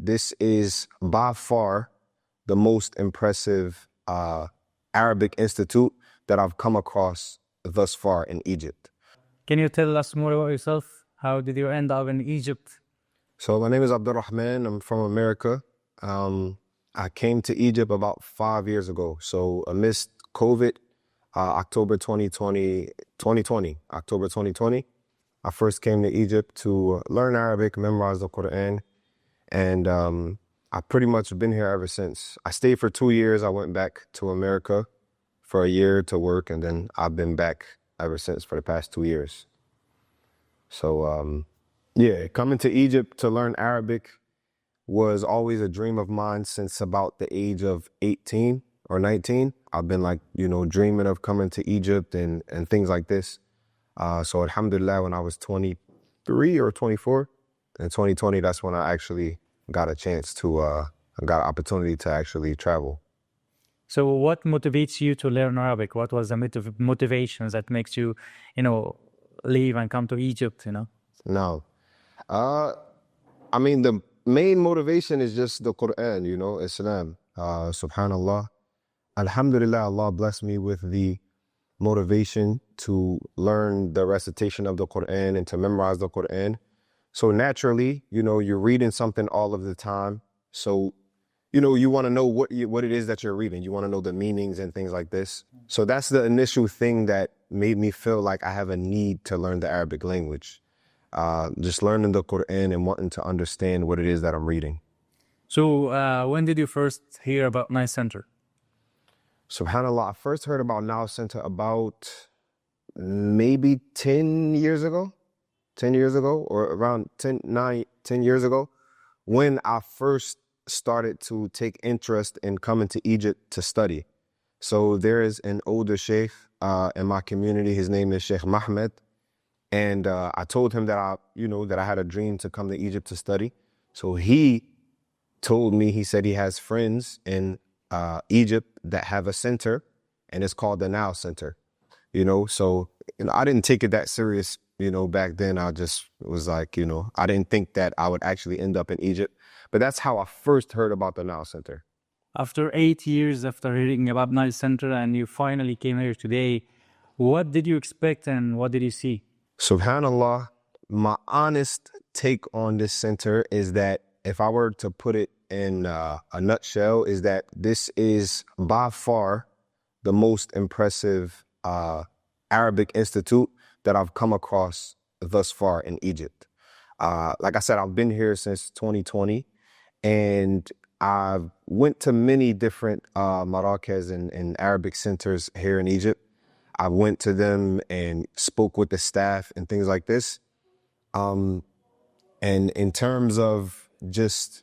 this is by far the most impressive Arabic institute that I've come across thus far in Egypt. Can you tell us more about yourself? How did you end up in Egypt? So my name is Abdurrahman. I'm from America. I came to Egypt about 5 years ago. So amidst COVID, October 2020, I first came to Egypt to learn Arabic, memorize the Quran, and I've pretty much been here ever since. I stayed for 2 years. I went back to America for a year to work, and then I've been back ever since for the past 2 years. So, yeah, coming to Egypt to learn Arabic was always a dream of mine since about the age of 18 or 19. I've been dreaming of coming to Egypt and things like this. So alhamdulillah, when I was 23 or 24 in 2020, that's when I actually got a chance to, got an opportunity to actually travel. So what motivates you to learn Arabic? What was the motivation that makes you, leave and come to Egypt, No. I mean, the main motivation is just the Quran, Islam. Subhanallah. Alhamdulillah, Allah blessed me with the motivation to learn the recitation of the Quran and to memorize the Quran. So naturally, you're reading something all of the time. So, you want to know what it is that you're reading. You want to know the meanings and things like this. So that's the initial thing that made me feel like I have a need to learn the Arabic language. Just learning the Quran and wanting to understand what it is that I'm reading. So when did you first hear about Nile Center? SubhanAllah, I first heard about Nile Center about maybe 10 years ago, or around 10 years ago, when I first started to take interest in coming to Egypt to study. So there is an older sheikh in my community. His name is Sheikh Mohammed. And I told him that I had a dream to come to Egypt to study. So he told me, he said he has friends in Egypt that have a center, and it's called the Nile Center. So I didn't take it that serious. Back then I just was like, I didn't think that I would actually end up in Egypt. But that's how I first heard about the Nile Center. After 8 years after hearing about Nile Center and you finally came here today, what did you expect and what did you see? SubhanAllah, my honest take on this center is that if I were to put it in a nutshell, is that this is by far the most impressive Arabic institute that I've come across thus far in Egypt. Like I said, I've been here since 2020, and I went to many different Marrakez and Arabic centers here in Egypt. I went to them and spoke with the staff and things like this. And in terms of just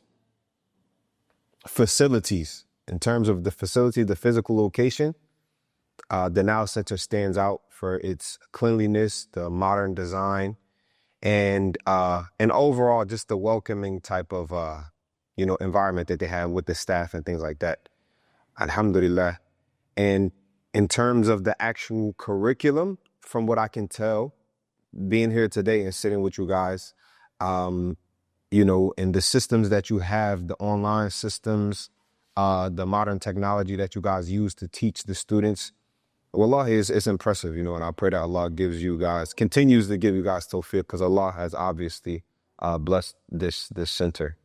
facilities, in terms of the facility, the physical location, the Nile Center stands out for its cleanliness, the modern design, and overall just the welcoming type of environment that they have with the staff and things like that. Alhamdulillah. And in terms of the actual curriculum, from what I can tell, being here today and sitting with you guys, and the systems that you have, the online systems, the modern technology that you guys use to teach the students, wallahi, it's impressive, and I pray that Allah continues to give you guys tawfiq, because Allah has obviously blessed this center.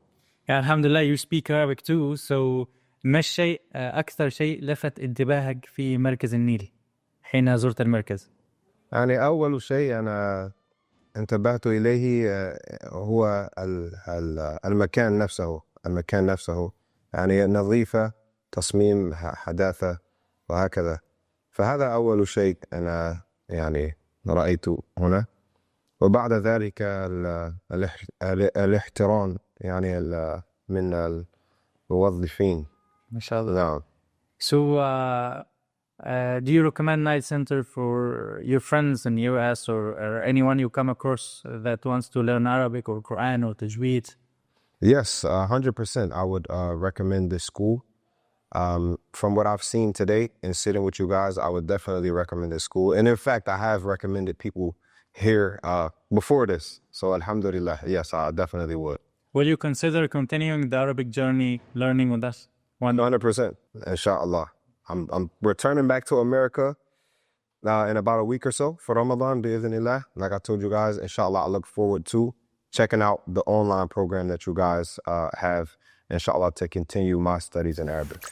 Yeah, alhamdulillah, you speak Arabic too, so ما الشيء أكثر شيء لفت انتباهك في مركز النيل حين زرت المركز؟ يعني أول شيء أنا انتبهت إليه هو المكان نفسه يعني نظيفة، تصميم حداثة وهكذا. فهذا أول شيء أنا رأيته هنا. وبعد ذلك الاحترام من الموظفين. ما شاء الله. نعم. So do you recommend Nile Center for your friends in US or anyone you come across that wants to learn Arabic or Quran or Tajweed? Yes, 100%. I would recommend this school. From what I've seen today and sitting with you guys, I would definitely recommend this school. And in fact, I have recommended people here before this. So alhamdulillah, yes, I definitely would. Will you consider continuing the Arabic journey, learning with us? 100%, inshallah. I'm returning back to America in about a week or so for Ramadan, bi'idhnillah. Like I told you guys, inshallah, I look forward to checking out the online program that you guys have, inshallah, to continue my studies in Arabic.